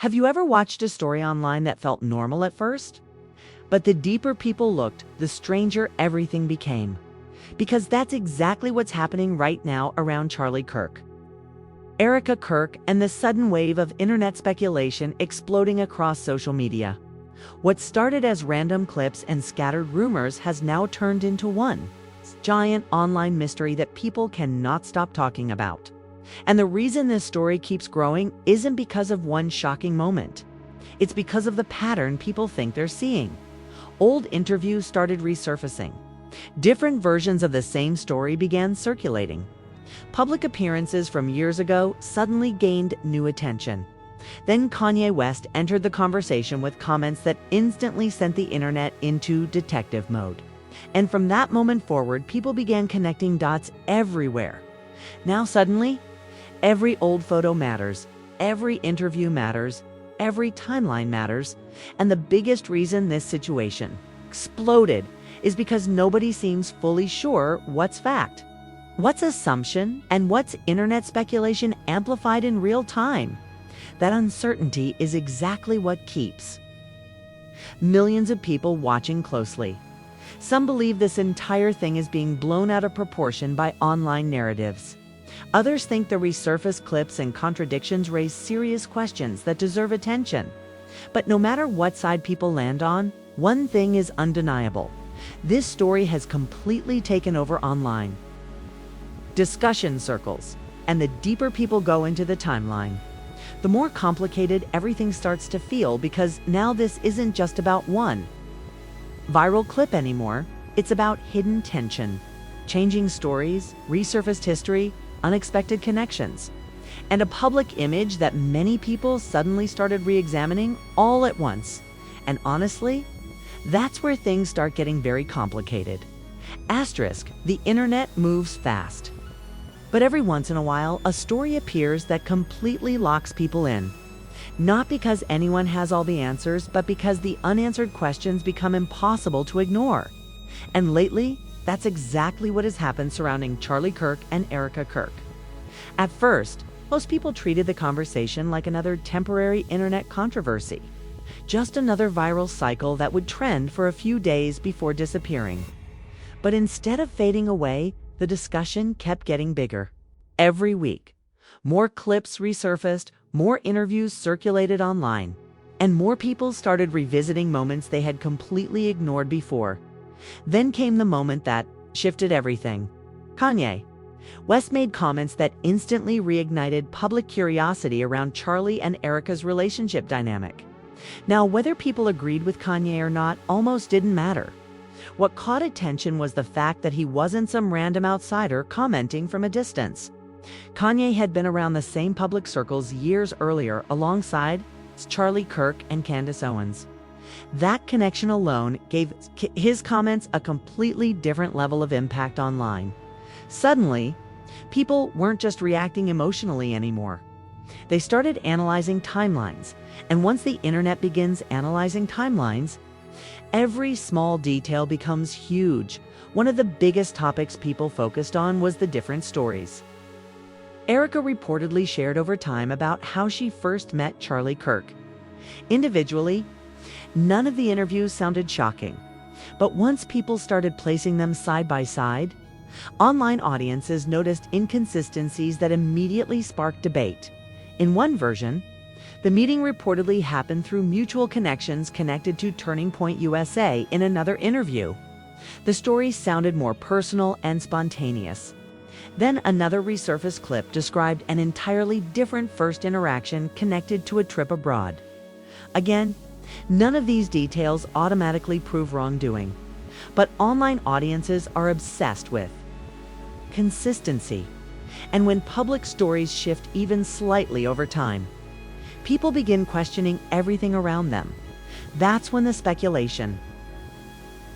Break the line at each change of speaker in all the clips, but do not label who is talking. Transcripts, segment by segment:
Have you ever watched a story online that felt normal at first? But the deeper people looked, the stranger everything became. Because that's exactly what's happening right now around Charlie Kirk, Erica Kirk, and the sudden wave of internet speculation exploding across social media. What started as random clips and scattered rumors has now turned into one giant online mystery that people cannot stop talking about. And the reason this story keeps growing isn't because of one shocking moment. It's because of the pattern people think they're seeing. Old interviews started resurfacing. Different versions of the same story began circulating. Public appearances from years ago suddenly gained new attention. Then Kanye West entered the conversation with comments that instantly sent the internet into detective mode. And from that moment forward, people began connecting dots everywhere. Now suddenly, every old photo matters, every interview matters, every timeline matters, and the biggest reason this situation exploded is because nobody seems fully sure what's fact, what's assumption, and what's internet speculation amplified in real time. That uncertainty is exactly what keeps millions of people watching closely. Some believe this entire thing is being blown out of proportion by online narratives. Others think the resurfaced clips and contradictions raise serious questions that deserve attention. But no matter what side people land on, one thing is undeniable. This story has completely taken over online discussion circles, and the deeper people go into the timeline, the more complicated everything starts to feel, because now this isn't just about one viral clip anymore. It's about hidden tension, changing stories, resurfaced history, unexpected connections, and a public image that many people suddenly started re-examining all at once. And honestly, that's where things start getting very complicated. Asterisk, the internet moves fast. But every once in a while, a story appears that completely locks people in. Not because anyone has all the answers, but because the unanswered questions become impossible to ignore. And lately, that's exactly what has happened surrounding Charlie Kirk and Erica Kirk. At first, most people treated the conversation like another temporary internet controversy, just another viral cycle that would trend for a few days before disappearing. But instead of fading away, the discussion kept getting bigger. Every week, more clips resurfaced, more interviews circulated online, and more people started revisiting moments they had completely ignored before. Then came the moment that shifted everything. Kanye West made comments that instantly reignited public curiosity around Charlie and Erica's relationship dynamic. Now, whether people agreed with Kanye or not almost didn't matter. What caught attention was the fact that he wasn't some random outsider commenting from a distance. Kanye had been around the same public circles years earlier alongside Charlie Kirk and Candace Owens. That connection alone gave his comments a completely different level of impact online. Suddenly, people weren't just reacting emotionally anymore. They started analyzing timelines, and once the internet begins analyzing timelines, every small detail becomes huge. One of the biggest topics people focused on was the different stories Erica reportedly shared over time about how she first met Charlie Kirk. Individually, none of the interviews sounded shocking, but once people started placing them side by side, online audiences noticed inconsistencies that immediately sparked debate. In one version, the meeting reportedly happened through mutual connections connected to Turning Point USA. In another interview, the story sounded more personal and spontaneous. Then another resurfaced clip described an entirely different first interaction connected to a trip abroad. Again, none of these details automatically prove wrongdoing, but online audiences are obsessed with consistency. And when public stories shift even slightly over time, people begin questioning everything around them. That's when the speculation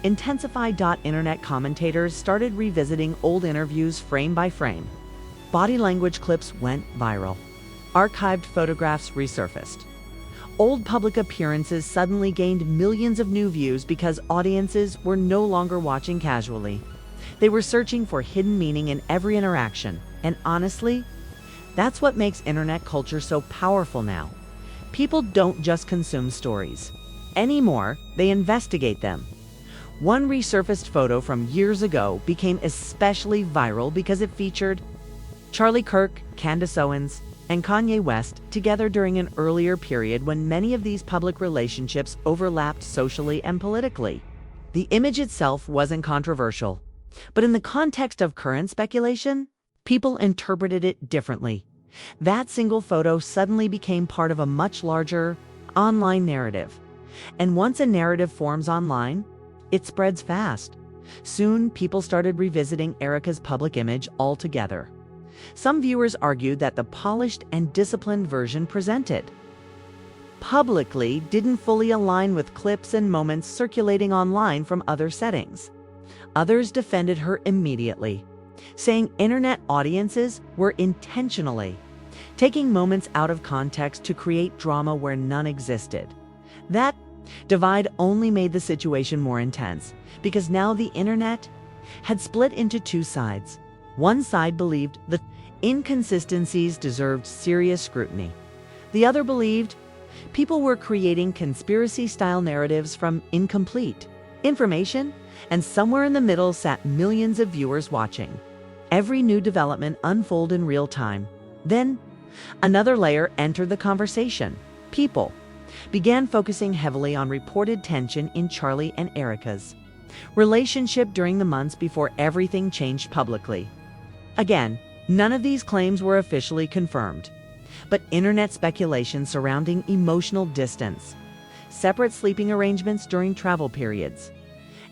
intensified. Internet commentators started revisiting old interviews frame by frame. Body language clips went viral. Archived photographs resurfaced. Old public appearances suddenly gained millions of new views because audiences were no longer watching casually. They were searching for hidden meaning in every interaction. And honestly, that's what makes internet culture so powerful now. People don't just consume stories. Anymore, they investigate them. One resurfaced photo from years ago became especially viral because it featured Charlie Kirk, Candace Owens, and Kanye West together during an earlier period when many of these public relationships overlapped socially and politically. The image itself wasn't controversial, but in the context of current speculation, people interpreted it differently. That single photo suddenly became part of a much larger online narrative. And once a narrative forms online, it spreads fast. Soon, people started revisiting Erica's public image altogether. Some viewers argued that the polished and disciplined version presented publicly didn't fully align with clips and moments circulating online from other settings. Others defended her immediately, saying internet audiences were intentionally taking moments out of context to create drama where none existed. That divide only made the situation more intense, because now the internet had split into two sides. One side believed the inconsistencies deserved serious scrutiny. The other believed people were creating conspiracy-style narratives from incomplete information, and somewhere in the middle sat millions of viewers watching every new development unfold in real time. Then, another layer entered the conversation. People began focusing heavily on reported tension in Charlie and Erica's relationship during the months before everything changed publicly. Again, none of these claims were officially confirmed, but internet speculation surrounding emotional distance, separate sleeping arrangements during travel periods,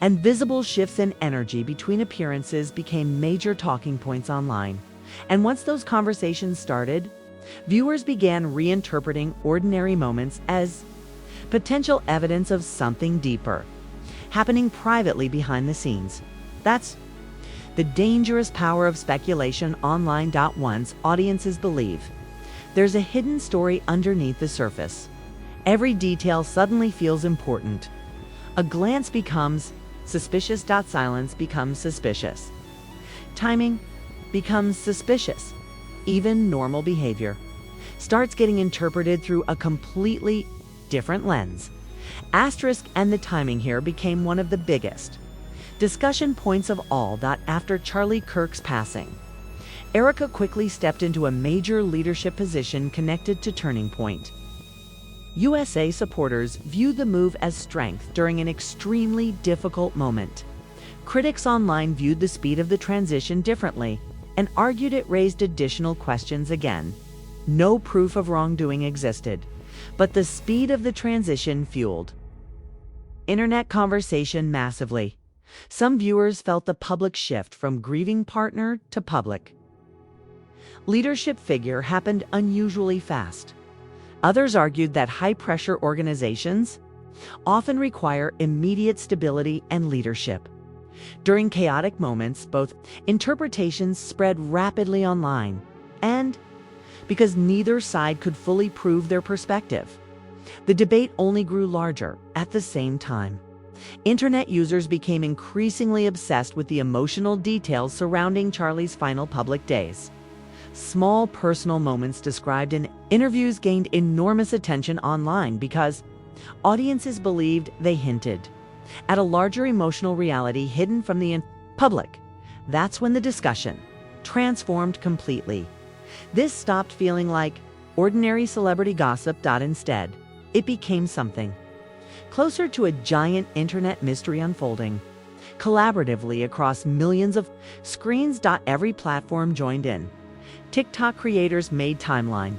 and visible shifts in energy between appearances became major talking points online. And once those conversations started, viewers began reinterpreting ordinary moments as potential evidence of something deeper, happening privately behind the scenes. That's the dangerous power of speculation online. Once audiences believe there's a hidden story underneath the surface, every detail suddenly feels important. A glance becomes suspicious. Silence becomes suspicious. Timing becomes suspicious. Even normal behavior starts getting interpreted through a completely different lens. Asterisk, and the timing here became one of the biggest discussion points of all. After Charlie Kirk's passing, Erica quickly stepped into a major leadership position connected to Turning Point. USA supporters viewed the move as strength during an extremely difficult moment. Critics online viewed the speed of the transition differently and argued it raised additional questions. Again, no proof of wrongdoing existed, but the speed of the transition fueled internet conversation massively. Some viewers felt the public shift from grieving partner to public leadership figure happened unusually fast. Others argued that high-pressure organizations often require immediate stability and leadership. During chaotic moments, both interpretations spread rapidly online, and because neither side could fully prove their perspective, the debate only grew larger. At the same time, internet users became increasingly obsessed with the emotional details surrounding Charlie's final public days. Small personal moments described in interviews gained enormous attention online because audiences believed they hinted at a larger emotional reality hidden from the public. That's when the discussion transformed completely. This stopped feeling like ordinary celebrity gossip. Instead, it became something closer to a giant internet mystery unfolding collaboratively across millions of screens. Every platform joined in. TikTok creators made timeline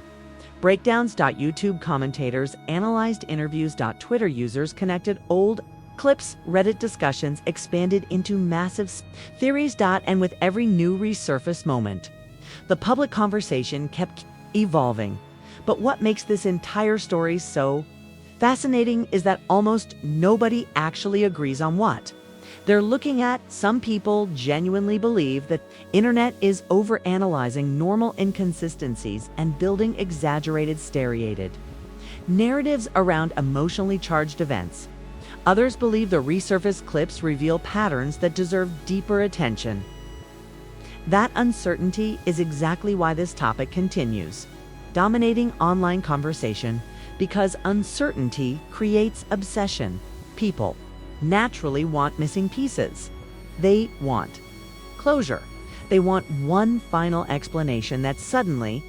breakdowns. YouTube commentators analyzed interviews. Twitter users connected old clips. Reddit discussions expanded into massive theories. And with every new resurfaced moment, the public conversation kept evolving. But what makes this entire story so fascinating is that almost nobody actually agrees on what they're looking at. Some people genuinely believe that internet is overanalyzing normal inconsistencies and building exaggerated stereotyped narratives around emotionally charged events. Others believe the resurfaced clips reveal patterns that deserve deeper attention. That uncertainty is exactly why this topic continues dominating online conversation. Because uncertainty creates obsession. People naturally want missing pieces. They want closure. They want one final explanation that suddenly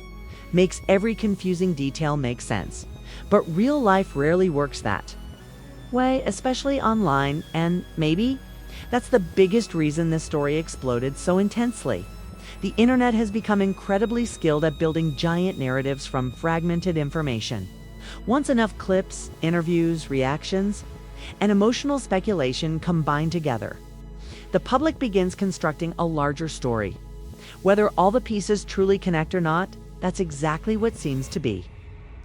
makes every confusing detail make sense. But real life rarely works that way, especially online, and maybe that's the biggest reason this story exploded so intensely. The internet has become incredibly skilled at building giant narratives from fragmented information. Once enough clips, interviews, reactions, and emotional speculation combine together, the public begins constructing a larger story. Whether all the pieces truly connect or not, that's exactly what seems to be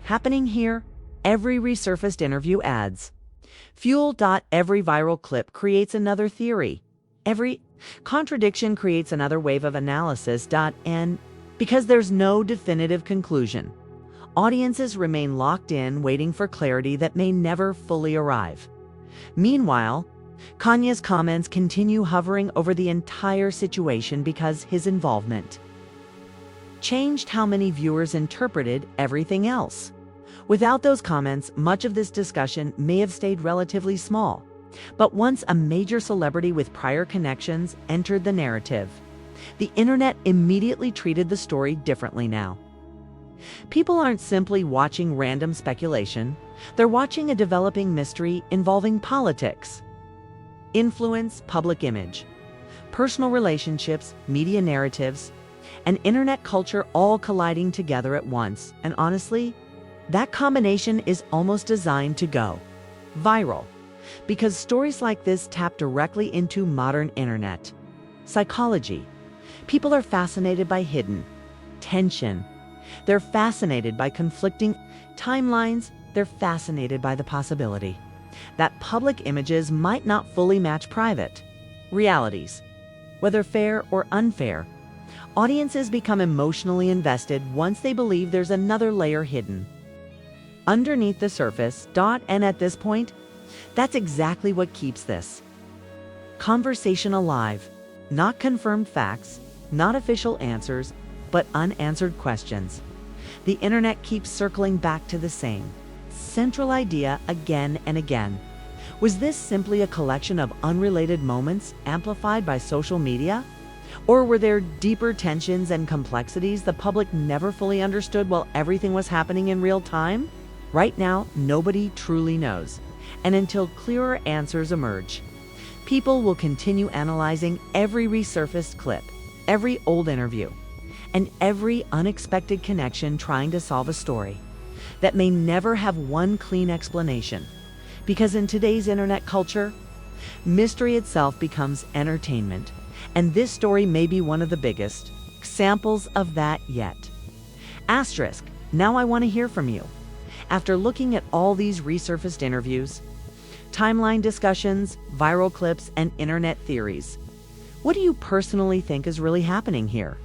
happening here. Every resurfaced interview adds fuel. Every viral clip creates another theory. Every contradiction creates another wave of analysis. And because there's no definitive conclusion, audiences remain locked in, waiting for clarity that may never fully arrive. Meanwhile, Kanye's comments continue hovering over the entire situation because his involvement changed how many viewers interpreted everything else. Without those comments, much of this discussion may have stayed relatively small. But once a major celebrity with prior connections entered the narrative, the internet immediately treated the story differently now. People aren't simply watching random speculation, they're watching a developing mystery involving politics, influence, public image, personal relationships, media narratives, and internet culture all colliding together at once. And honestly, that combination is almost designed to go viral, because stories like this tap directly into modern internet psychology. People are fascinated by hidden tension. They're fascinated by conflicting timelines. They're fascinated by the possibility that public images might not fully match private realities. Whether fair or unfair, audiences become emotionally invested once they believe there's another layer hidden underneath the surface. And at this point, that's exactly what keeps this conversation alive. Not confirmed facts, not official answers, but unanswered questions. The internet keeps circling back to the same central idea again and again. Was this simply a collection of unrelated moments amplified by social media? Or were there deeper tensions and complexities the public never fully understood while everything was happening in real time? Right now, nobody truly knows. And until clearer answers emerge, people will continue analyzing every resurfaced clip, every old interview, and every unexpected connection, trying to solve a story that may never have one clean explanation. Because in today's internet culture, mystery itself becomes entertainment, and this story may be one of the biggest examples of that yet. Asterisk, now I want to hear from you. After looking at all these resurfaced interviews, timeline discussions, viral clips, and internet theories, what do you personally think is really happening here?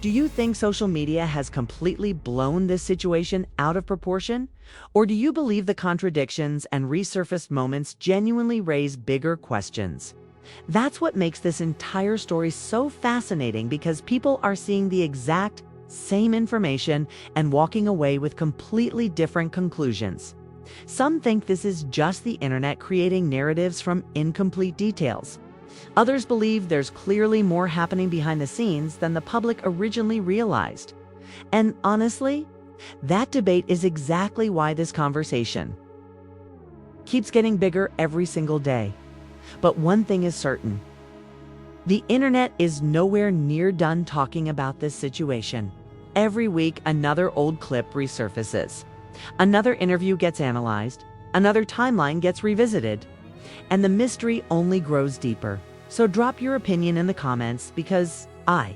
Do you think social media has completely blown this situation out of proportion? Or do you believe the contradictions and resurfaced moments genuinely raise bigger questions? That's what makes this entire story so fascinating, because people are seeing the exact same information and walking away with completely different conclusions. Some think this is just the internet creating narratives from incomplete details. Others believe there's clearly more happening behind the scenes than the public originally realized. And honestly, that debate is exactly why this conversation keeps getting bigger every single day. But one thing is certain: the internet is nowhere near done talking about this situation. Every week, another old clip resurfaces. Another interview gets analyzed. Another timeline gets revisited. And the mystery only grows deeper. So drop your opinion in the comments, because I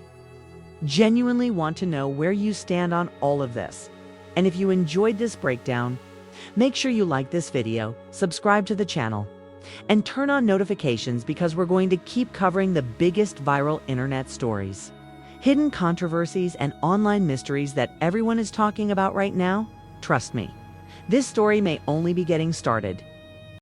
genuinely want to know where you stand on all of this. And if you enjoyed this breakdown, make sure you like this video, subscribe to the channel, and turn on notifications, because we're going to keep covering the biggest viral internet stories, hidden controversies, and online mysteries that everyone is talking about right now. Trust me, this story may only be getting started.